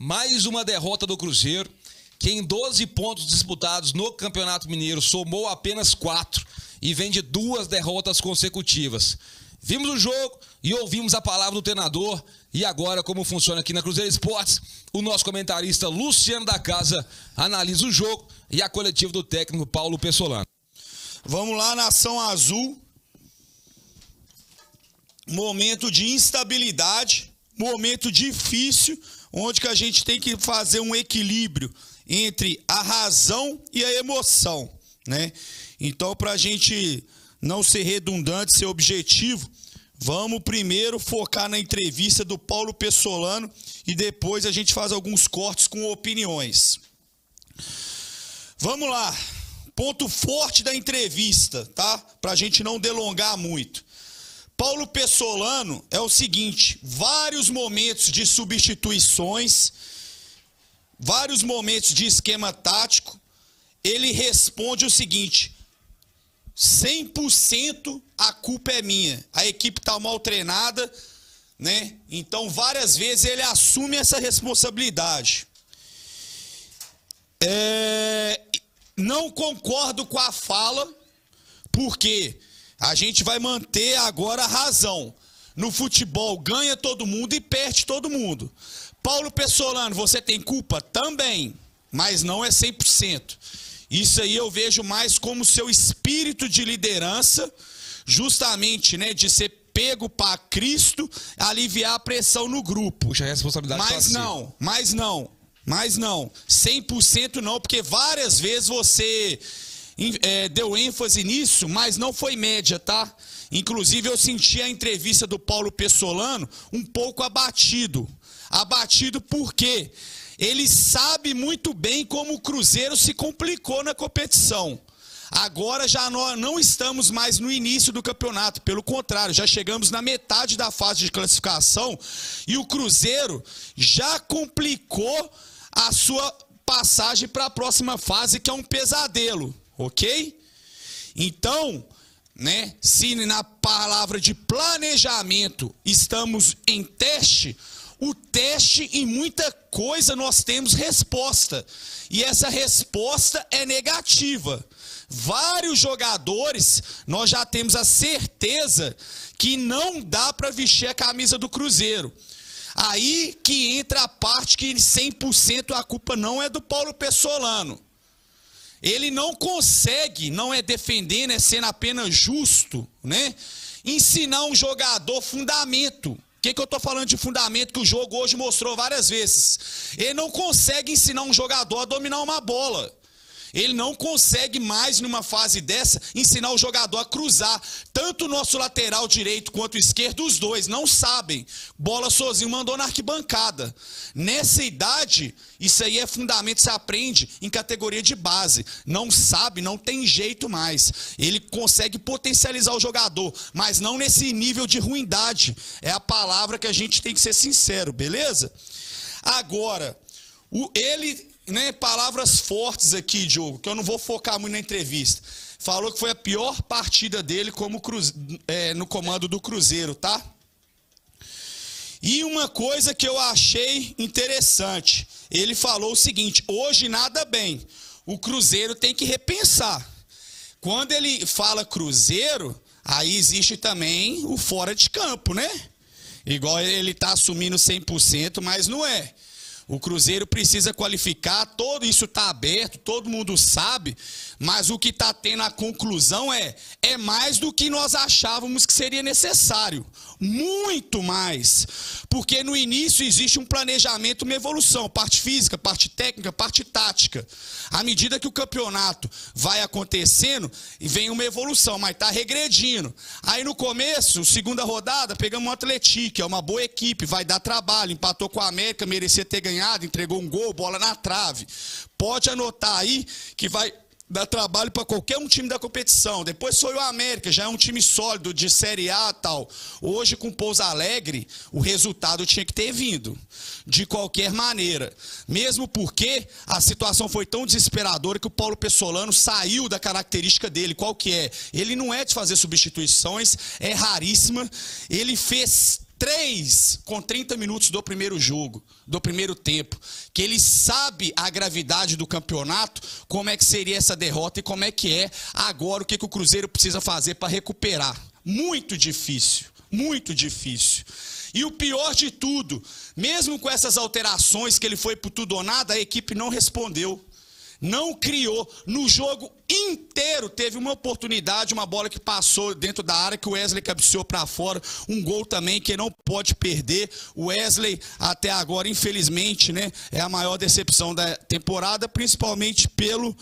Mais uma derrota do Cruzeiro, que em 12 pontos disputados no Campeonato Mineiro somou apenas 4 e vem de 2 derrotas consecutivas. Vimos o jogo e ouvimos a palavra do treinador. E agora, como funciona aqui na Cruzeiro Esportes, o nosso comentarista Luciano da Casa analisa o jogo e a coletiva do técnico Paulo Pessolano. Vamos lá, Nação Azul. Momento de instabilidade, momento difícil, onde que a gente tem que fazer um equilíbrio entre a razão e a emoção, né? Então, para a gente não ser redundante, ser objetivo, vamos primeiro focar na entrevista do Paulo Pessolano e depois a gente faz alguns cortes com opiniões. Vamos lá, ponto forte da entrevista, tá? Para a gente não delongar muito. Paulo Pessolano é o seguinte, vários momentos de substituições, vários momentos de esquema tático, ele responde o seguinte: 100% a culpa é minha, a equipe está mal treinada, né? Então várias vezes ele assume essa responsabilidade. Não concordo com a fala, porque a gente vai manter agora a razão. No futebol ganha todo mundo e perde todo mundo. Paulo Pessolano, você tem culpa? Também, mas não é 100%. Isso aí eu vejo mais como seu espírito de liderança, justamente, né, de ser pego para Cristo, aliviar a pressão no grupo. Puxa, a responsabilidade Mas não. 100% não, porque várias vezes você deu ênfase nisso, mas não foi média, tá? Inclusive eu senti a entrevista do Paulo Pessolano um pouco abatido. Abatido por quê? Ele sabe muito bem como o Cruzeiro se complicou na competição. Agora já nós não estamos mais no início do campeonato, pelo contrário, já chegamos na metade da fase de classificação e o Cruzeiro já complicou a sua passagem para a próxima fase, que é um pesadelo, ok? Então, né, se na palavra de planejamento estamos em teste, o teste em muita coisa nós temos resposta. E essa resposta é negativa. Vários jogadores nós já temos a certeza que não dá para vestir a camisa do Cruzeiro. Aí que entra a parte que 100% a culpa não é do Paulo Pessolano. Ele não consegue, não é defendendo, é sendo apenas justo, né? Ensinar um jogador fundamento. O que eu estou falando de fundamento que o jogo hoje mostrou várias vezes? Ele não consegue ensinar um jogador a dominar uma bola. Ele não consegue mais, numa fase dessa, ensinar o jogador a cruzar. Tanto o nosso lateral direito quanto o esquerdo, os dois não sabem. Bola sozinho, mandou na arquibancada. Nessa idade, isso aí é fundamento, se aprende em categoria de base. Não sabe, não tem jeito mais. Ele consegue potencializar o jogador, mas não nesse nível de ruindade. É a palavra que a gente tem que ser sincero, beleza? Agora, né, palavras fortes aqui, Diogo, que eu não vou focar muito na entrevista. Falou que foi a pior partida dele como no comando do Cruzeiro, tá? E uma coisa que eu achei interessante, ele falou o seguinte: hoje nada bem, o Cruzeiro tem que repensar. Quando ele fala Cruzeiro, aí existe também o fora de campo, né? Igual ele tá assumindo 100%, mas não é. O Cruzeiro precisa qualificar, todo isso está aberto, todo mundo sabe, mas o que está tendo a conclusão é mais do que nós achávamos que seria necessário. Muito mais. Porque no início existe um planejamento, uma evolução, parte física, parte técnica, parte tática. À medida que o campeonato vai acontecendo, vem uma evolução, mas está regredindo. Aí no começo, segunda rodada, pegamos o Atlético, é uma boa equipe, vai dar trabalho, empatou com a América, merecia ter ganhado, entregou um gol, bola na trave. Pode anotar aí que vai dar trabalho para qualquer um time da competição. Depois foi o América, já é um time sólido de Série A e tal. Hoje com o Pouso Alegre, o resultado tinha que ter vindo, de qualquer maneira. Mesmo porque a situação foi tão desesperadora que o Paulo Pessolano saiu da característica dele. Qual que é? Ele não é de fazer substituições, é raríssima. Ele fez 3 com 30 minutos do primeiro jogo, do primeiro tempo, que ele sabe a gravidade do campeonato, como é que seria essa derrota e como é que é agora, o que o Cruzeiro precisa fazer para recuperar. Muito difícil, muito difícil. E o pior de tudo, mesmo com essas alterações que ele foi por tudo ou nada, a equipe não respondeu. Não criou. No jogo inteiro teve uma oportunidade, uma bola que passou dentro da área, que o Wesley cabeceou para fora. Um gol também que não pode perder. O Wesley, até agora, infelizmente, né, é a maior decepção da temporada, principalmente pelo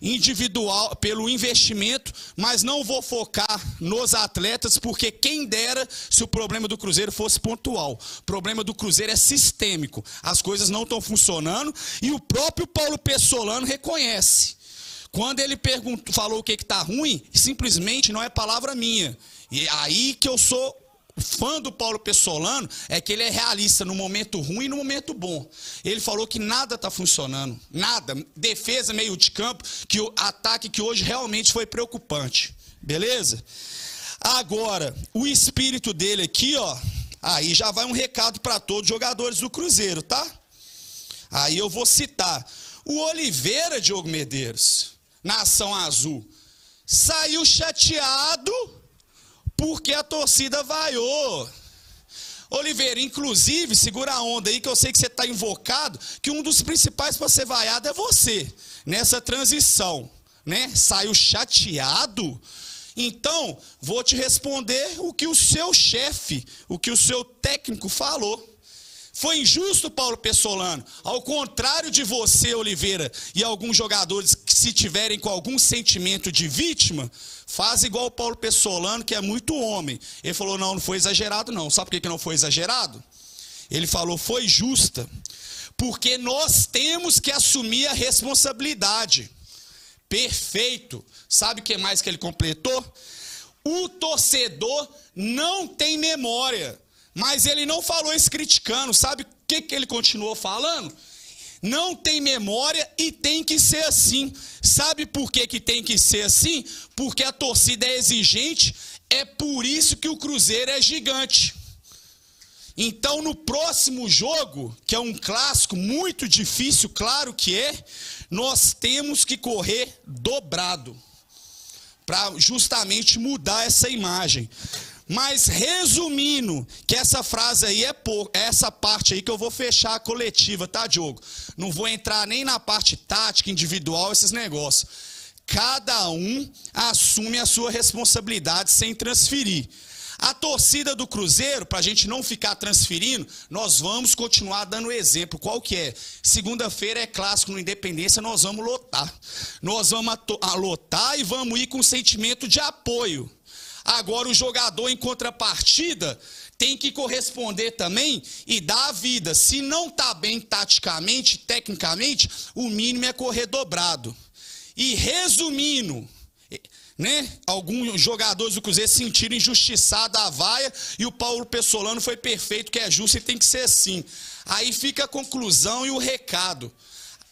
individual, pelo investimento, mas não vou focar nos atletas, porque quem dera se o problema do Cruzeiro fosse pontual. O problema do Cruzeiro é sistêmico. As coisas não estão funcionando e o próprio Paulo Pessolano reconhece. Quando ele falou o que está ruim, simplesmente não é palavra minha. E aí que eu sou fã do Paulo Pessolano, é que ele é realista no momento ruim e no momento bom. Ele falou que nada está funcionando, nada. Defesa, meio de campo, que o ataque que hoje realmente foi preocupante. Beleza? Agora, o espírito dele aqui, ó, aí já vai um recado para todos os jogadores do Cruzeiro, tá? Aí eu vou citar. O Oliveira, Diogo Medeiros, Nação Azul, saiu chateado porque a torcida vaiou. Oliveira, inclusive, segura a onda aí, que eu sei que você está invocado, que um dos principais para ser vaiado é você, nessa transição, né? Saiu chateado? Então, vou te responder o que o seu chefe, o que o seu técnico falou. Foi injusto, Paulo Pessolano? Ao contrário de você, Oliveira, e alguns jogadores que, se tiverem com algum sentimento de vítima, faz igual o Paulo Pessolano, que é muito homem. Ele falou, não foi exagerado não. Sabe por que não foi exagerado? Ele falou, foi justa. Porque nós temos que assumir a responsabilidade. Perfeito. Sabe o que mais que ele completou? O torcedor não tem memória. Mas ele não falou isso criticando. Sabe o que ele continuou falando? Não tem memória e tem que ser assim. Sabe por que tem que ser assim? Porque a torcida é exigente, é por isso que o Cruzeiro é gigante. Então, no próximo jogo, que é um clássico muito difícil, claro que é, nós temos que correr dobrado para justamente mudar essa imagem. Mas resumindo, que essa frase aí é pouco, é essa parte aí que eu vou fechar a coletiva, tá, Diogo? Não vou entrar nem na parte tática, individual, esses negócios. Cada um assume a sua responsabilidade sem transferir. A torcida do Cruzeiro, para a gente não ficar transferindo, nós vamos continuar dando exemplo. Qual que é? Segunda-feira é clássico no Independência, nós vamos lotar. Nós vamos lotar e vamos ir com sentimento de apoio. Agora o jogador, em contrapartida, tem que corresponder também e dar a vida. Se não está bem taticamente, tecnicamente, o mínimo é correr dobrado. E resumindo, né, alguns jogadores do Cruzeiro sentiram injustiçada a vaia e o Paulo Pessolano foi perfeito, que é justo e tem que ser assim. Aí fica a conclusão e o recado.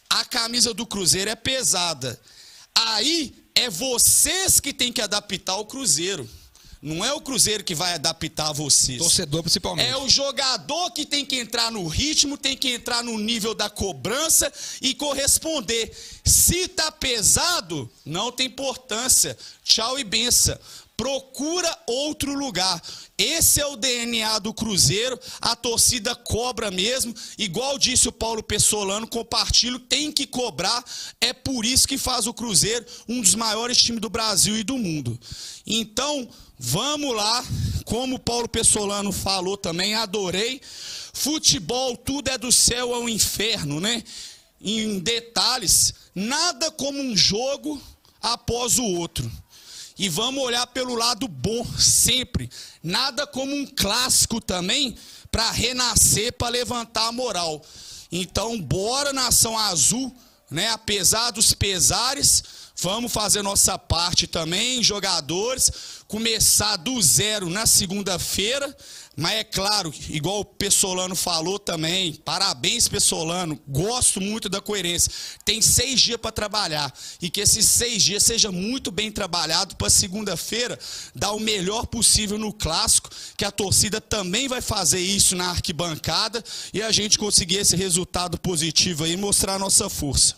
A camisa do Cruzeiro é pesada. Aí é vocês que tem que adaptar o Cruzeiro. Não é o Cruzeiro que vai adaptar vocês. Torcedor, principalmente. É o jogador que tem que entrar no ritmo, tem que entrar no nível da cobrança e corresponder. Se tá pesado, não tem importância. Tchau e benção. Procura outro lugar. Esse é o DNA do Cruzeiro. A torcida cobra mesmo. Igual disse o Paulo Pessolano, compartilho, tem que cobrar. É por isso que faz o Cruzeiro um dos maiores times do Brasil e do mundo. Então, vamos lá. Como o Paulo Pessolano falou também, adorei. Futebol, tudo é do céu ao inferno, né? Em detalhes, nada como um jogo após o outro. E vamos olhar pelo lado bom sempre. Nada como um clássico também para renascer, para levantar a moral. Então, bora, Nação Azul, né? Apesar dos pesares, vamos fazer nossa parte também, jogadores. Começar do zero na segunda-feira Mas é claro, igual o Pessolano falou também, parabéns Pessolano, gosto muito da coerência. Tem 6 dias para trabalhar e que esses 6 dias seja muito bem trabalhado para segunda-feira dar o melhor possível no clássico, que a torcida também vai fazer isso na arquibancada e a gente conseguir esse resultado positivo aí e mostrar a nossa força.